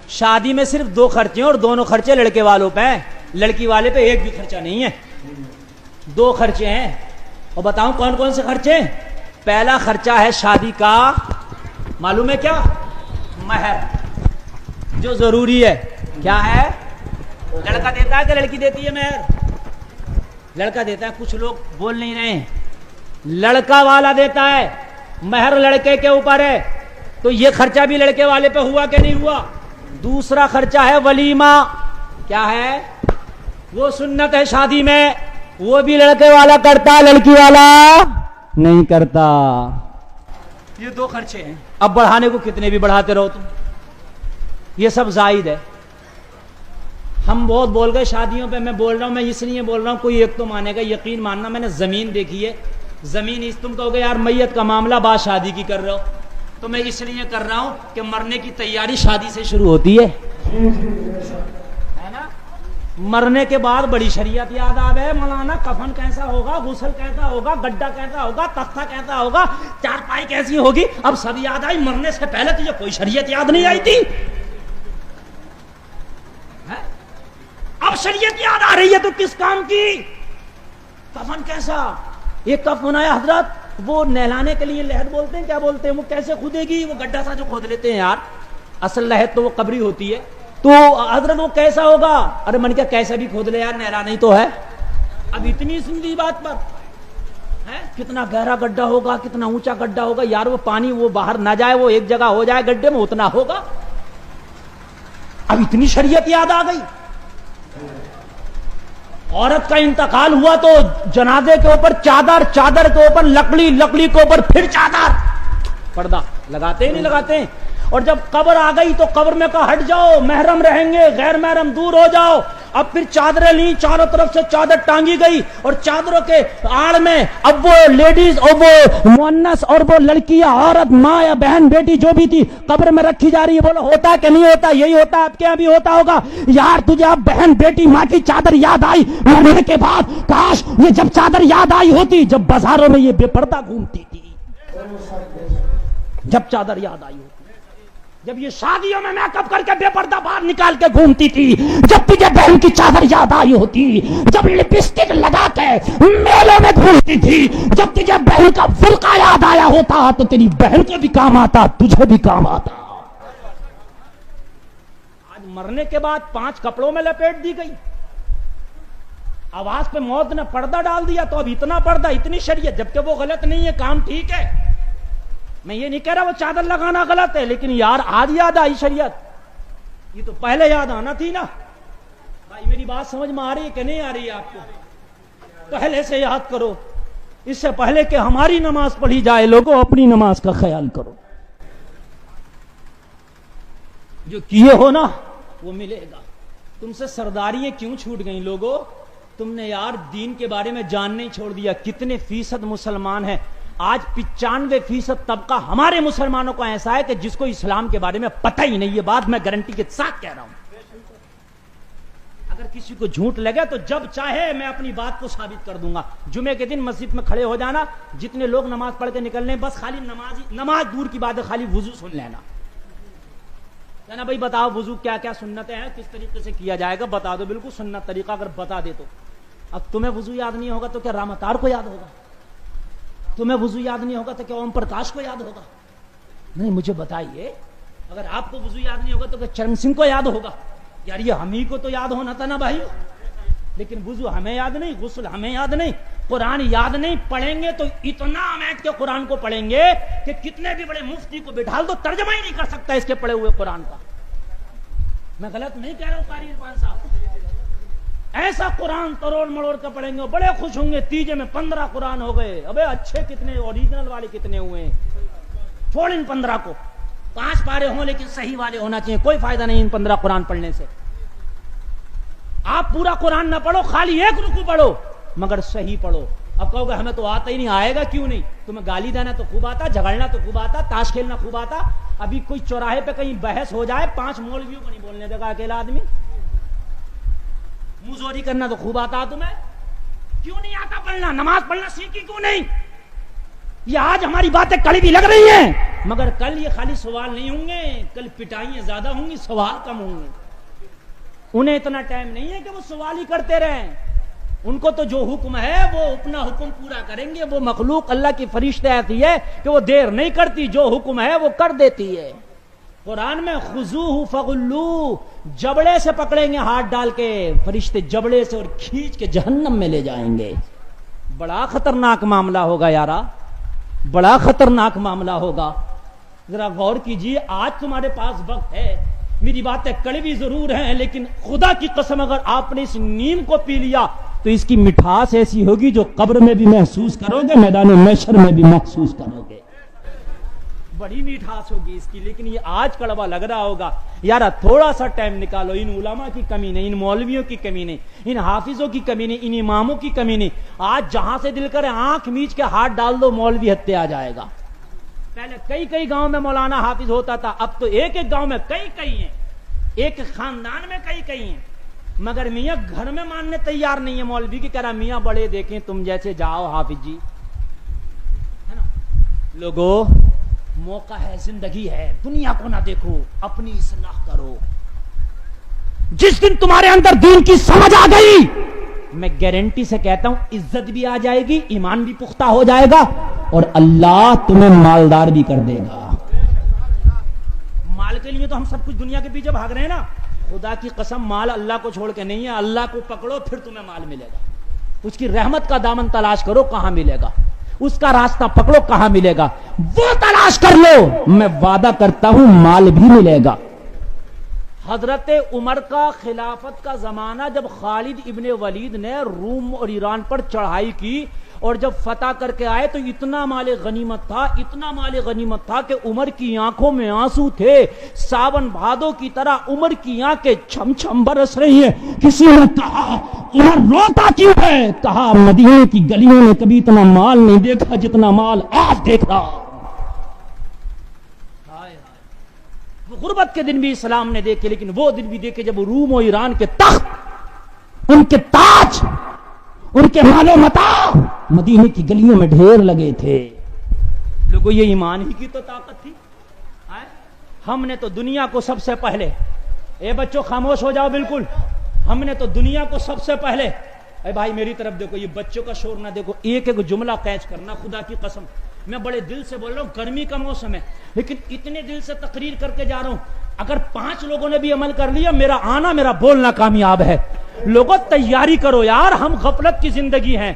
شادی میں صرف 2 خرچے ہیں اور دونوں خرچے لڑکے والوں پہ ہیں, لڑکی والے پہ ایک بھی خرچہ نہیں ہے. 2 خرچے ہیں. اور بتاؤں کون کون سے خرچے؟ پہلا خرچہ ہے شادی کا, معلوم ہے کیا؟ مہر, جو ضروری ہے. کیا ہے؟ لڑکا دیتا ہے کہ لڑکی دیتی ہے مہر؟ لڑکا دیتا ہے. کچھ لوگ بول نہیں رہے ہیں. لڑکا والا دیتا ہے, مہر لڑکے کے اوپر ہے, تو یہ خرچہ بھی لڑکے والے پہ ہوا کہ نہیں ہوا؟ دوسرا خرچہ ہے ولیمہ. کیا ہے؟ وہ سنت ہے شادی میں, وہ بھی لڑکے والا کرتا, لڑکی والا نہیں کرتا. یہ 2 خرچے ہیں. اب بڑھانے کو کتنے بھی بڑھاتے رہو تم, یہ سب زائد ہے. ہم بہت بول گئے شادیوں پہ. میں بول رہا ہوں, میں اس لیے بول رہا ہوں, کوئی ایک تو مانے گا. یقین ماننا, میں نے زمین دیکھی ہے. زمین اس تم کہو گے یار میت کا معاملہ بعد شادی کی کر رہے ہو, تو میں اس لیے کر رہا ہوں کہ مرنے کی تیاری شادی سے شروع ہوتی ہے نا. مرنے کے بعد بڑی شریعت یاد آ گئے. مولانا کفن کیسا ہوگا, غسل کیسا ہوگا, گڈھا کیسا ہوگا, تختہ کیسا ہوگا, چارپائی کیسی ہوگی, اب سب یاد آئی. مرنے سے پہلے تجھے کوئی شریعت یاد نہیں آئی تھی, اب شریعت یاد آ رہی ہے تو کس کام کی؟ کفن کیسا؟ ایک کفن آیا حضرت, وہ نہلانے کے لیے لحد بولتے ہیں, کیا بولتے ہیں, وہ کیسے کھودے گی؟ وہ گڈھا سا جو کھود لیتے ہیں یار, اصل لحد تو وہ قبری ہوتی ہے. تو حضرت وہ کیسا ہوگا؟ ارے من کیا کیسا بھی کھود لے یار, نہلانا ہی تو ہے. اب اتنی سندھی بات پر ہے, کتنا گہرا گڈھا ہوگا, کتنا اونچا گڈھا ہوگا یار, وہ پانی وہ باہر نہ جائے, وہ ایک جگہ ہو جائے گڈھے میں, اتنا ہوگا. اب اتنی شریعت یاد آ گئی. عورت کا انتقال ہوا تو جنازے کے اوپر چادر, چادر کے اوپر لکڑی, لکڑی کے اوپر پھر چادر, پردہ لگاتے ہیں نہیں لگاتے ہیں. اور جب قبر آ گئی تو قبر میں کہا ہٹ جاؤ, محرم رہیں گے, غیر محرم دور ہو جاؤ. اب پھر چادریں لیں, چاروں طرف سے چادر ٹانگی گئی, اور چادروں کے آڑ میں اب وہ لیڈیز اور وہ مؤنث اور وہ لڑکیاں, عورت, ماں یا بہن, بیٹی جو بھی تھی قبر میں رکھی جا رہی ہے. بولو ہوتا کہ نہیں ہوتا؟ یہی ہوتا, آپ کے یہاں بھی ہوتا ہوگا یار. تجھے اب بہن, بیٹی, ماں کی چادر یاد آئی مرنے کے بعد, کاش یہ جب چادر یاد آئی ہوتی جب بازاروں میں یہ بے پردہ گھومتی تھی, جب چادر یاد آئی ہوتی, جب یہ شادیوں میں میک اپ کر کے بے پردہ باہر نکال کے گھومتی تھی, جب تجھے بہن کی چادر یاد آئی ہوتی, جب لپسٹک لگا کے میلوں میں گھومتی تھی, جب تجھے بہن کا فرقہ یاد آیا ہوتا, تو تیری بہن کو بھی کام آتا, تجھے بھی کام آتا. آج مرنے کے بعد 5 کپڑوں میں لپیٹ دی گئی, آواز پہ موت نے پردہ ڈال دیا, تو اب اتنا پردہ, اتنی شریعت, جبکہ وہ غلط نہیں ہے, کام ٹھیک ہے. میں یہ نہیں کہہ رہا وہ چادر لگانا غلط ہے, لیکن یار آج یاد آئی شریعت, یہ تو پہلے یاد آنا تھی نا. بھائی میری بات سمجھ میں آ رہی ہے کہ نہیں آ رہی ہے آپ کو؟ پہلے سے یاد کرو, اس سے پہلے کہ ہماری نماز پڑھی جائے. لوگوں اپنی نماز کا خیال کرو, جو کیے ہو نا وہ ملے گا. تم سے سرداریاں کیوں چھوٹ گئیں لوگوں؟ تم نے یار دین کے بارے میں جاننا ہی چھوڑ دیا. کتنے فیصد مسلمان ہیں آج؟ 95% طبقہ ہمارے مسلمانوں کو ایسا ہے کہ جس کو اسلام کے بارے میں پتہ ہی نہیں. یہ بات میں گارنٹی کے ساتھ کہہ رہا ہوں. اگر کسی کو جھوٹ لگے تو جب چاہے میں اپنی بات کو ثابت کر دوں گا. جمعے کے دن مسجد میں کھڑے ہو جانا, جتنے لوگ نماز پڑھ کے نکلنے, بس خالی نماز دور کی بات ہے, خالی وضو سن لینا. کہنا بھائی بتاؤ وضو کیا کیا سنتیں ہیں, کس طریقے سے کیا جائے گا, بتا دو. بالکل سنت طریقہ اگر بتا دے تو. اب تمہیں وضو یاد نہیں ہوگا تو کیا رامتار کو یاد ہوگا؟ تمہیں وضو یاد نہیں ہوگا تو کیا اوم پرکاش کو یاد ہوگا؟ نہیں, مجھے بتائیے, اگر آپ کو وضو یاد نہیں ہوگا تو کیا چرن سنگھ کو یاد ہوگا؟ یار یہ ہم ہی کو تو یاد ہونا تھا نا بھائی. لیکن وضو ہمیں یاد نہیں, غسل ہمیں یاد نہیں, قرآن یاد نہیں. پڑھیں گے تو اتنا امید کے قرآن کو پڑھیں گے کہ کتنے بھی بڑے مفتی کو بٹھا دو ترجمہ ہی نہیں کر سکتا اس کے پڑھے ہوئے قرآن کا. میں غلط نہیں کہہ رہا ہوں قاری عرفان صاحب. ایسا قرآن تروڑ مڑوڑ کر پڑھیں گے, بڑے خوش ہوں گے. تیجے میں 15 قرآن ہو گئے. ابے اچھے کتنے, اوریجنل والے کتنے ہوئے ہیں. چھوڑ ان 15 کو, 5 پارے ہوں لیکن صحیح والے ہونا چاہیے. کوئی فائدہ نہیں ان 15 قرآن پڑھنے سے. آپ پورا قرآن نہ پڑھو, خالی ایک رکوع پڑھو, مگر صحیح پڑھو. اب کہو گے ہمیں تو آتا ہی نہیں. آئے گا کیوں نہیں؟ تمہیں گالی دینا تو خوب آتا, جھگڑنا تو خوب آتا, تاش کھیلنا خوب آتا. ابھی کوئی چوراہے پہ کہیں بحث ہو جائے, 5 مولویوں کو نہیں بولنے دے گا اکیلا آدمی. مزوری کرنا تو خوب آتا تمہیں. کیوں نہیں آتا پڑھنا؟ نماز پڑھنا سیکھی کیوں نہیں؟ یہ آج ہماری باتیں کڑی بھی لگ رہی ہیں مگر کل یہ خالی سوال نہیں ہوں گے، کل پٹائیاں زیادہ ہوں گی، سوال کم ہوں گے. انہیں اتنا ٹائم نہیں ہے کہ وہ سوال ہی کرتے رہیں. ان کو تو جو حکم ہے وہ اپنا حکم پورا کریں گے. وہ مخلوق اللہ کی فرشتے ایسی ہے کہ وہ دیر نہیں کرتی، جو حکم ہے وہ کر دیتی ہے. قرآن میں خذوہ فغلوہ، جبڑے سے پکڑیں گے ہاتھ ڈال کے فرشتے، جبڑے سے، اور کھینچ کے جہنم میں لے جائیں گے. بڑا خطرناک معاملہ ہوگا یارا، بڑا خطرناک معاملہ ہوگا. ذرا غور کیجیے. آج تمہارے پاس وقت ہے، میری باتیں کڑوی ضرور ہیں، لیکن خدا کی قسم اگر آپ نے اس نیم کو پی لیا تو اس کی مٹھاس ایسی ہوگی جو قبر میں بھی محسوس کرو گے، میدان محشر میں بھی محسوس کرو گے. بڑی میٹھاس ہوگی اس کی. لیکن یہ آج کڑوا لگ رہا ہوگا. یارا تھوڑا سا ٹائم نکالو. ان علماء کی کمی نہیں، ان مولویوں کی کمی نہیں، ان حافظوں کی کمی نہیں، ان اماموں کی کمی نہیں. آج جہاں سے دل کرے آنکھ میچ کے ہاتھ ڈال دو، مولوی ہتھے آ جائے گا. پہلے کئی گاؤں میں مولانا حافظ ہوتا تھا، اب تو ایک گاؤں میں کئی ہیں، ایک خاندان میں کئی ہیں. مگر میاں گھر میں ماننے تیار نہیں ہے. مولوی کی کہہ رہا میاں بڑے دیکھیں تم جیسے، جاؤ حافظ جی، ہے نا. لوگوں موقع ہے، زندگی ہے، دنیا کو نہ دیکھو، اپنی اصلاح کرو. جس دن تمہارے اندر دین کی سمجھ آ گئی، میں گارنٹی سے کہتا ہوں عزت بھی آ جائے گی، ایمان بھی پختہ ہو جائے گا، اور اللہ تمہیں مالدار بھی کر دے گا. مال کے لیے تو ہم سب کچھ دنیا کے پیچھے بھاگ رہے ہیں نا. خدا کی قسم مال اللہ کو چھوڑ کے نہیں ہے. اللہ کو پکڑو پھر تمہیں مال ملے گا. اس کی رحمت کا دامن تلاش کرو، کہاں ملے گا. اس کا راستہ پکڑو، کہاں ملے گا. وہ تلاش کر لو، میں وعدہ کرتا ہوں مال بھی ملے گا. حضرت عمر کا خلافت کا زمانہ، جب خالد ابن ولید نے روم اور ایران پر چڑھائی کی اور جب فتح کر کے آئے تو اتنا مال غنیمت تھا، اتنا مال غنیمت تھا کہ عمر کی آنکھوں میں آنسو تھے. ساون بھادو کی طرح عمر کی آنکھیں چھم چھم برس رہی ہیں. کسی نے کہا عمر روتا کیوں ہے؟ کہا مدینے کی گلیوں میں کبھی اتنا مال نہیں دیکھا جتنا مال آج دیکھ رہا. غربت کے دن بھی اسلام نے دیکھے، لیکن وہ دن بھی دیکھے جب روم و ایران کے تخت، ان کے تاج، ان کے مال و متاع مدینے کی گلیوں میں ڈھیر لگے تھے. لوگوں یہ ایمان ہی کی تو طاقت تھی. ہم نے تو دنیا کو سب سے پہلے، اے بچوں خاموش ہو جاؤ بالکل، ہم نے تو دنیا کو سب سے پہلے، اے بھائی میری طرف دیکھو، یہ بچوں کا شور نہ دیکھو، ایک جملہ کیچ کرنا. خدا کی قسم میں بڑے دل سے بول رہا ہوں، گرمی کا موسم ہے لیکن اتنے دل سے تقریر کر کے جا رہا ہوں. اگر 5 لوگوں نے بھی عمل کر لیا، میرا آنا، میرا بولنا کامیاب ہے. لوگوں تیاری کرو یار، ہم غفلت کی زندگی ہیں.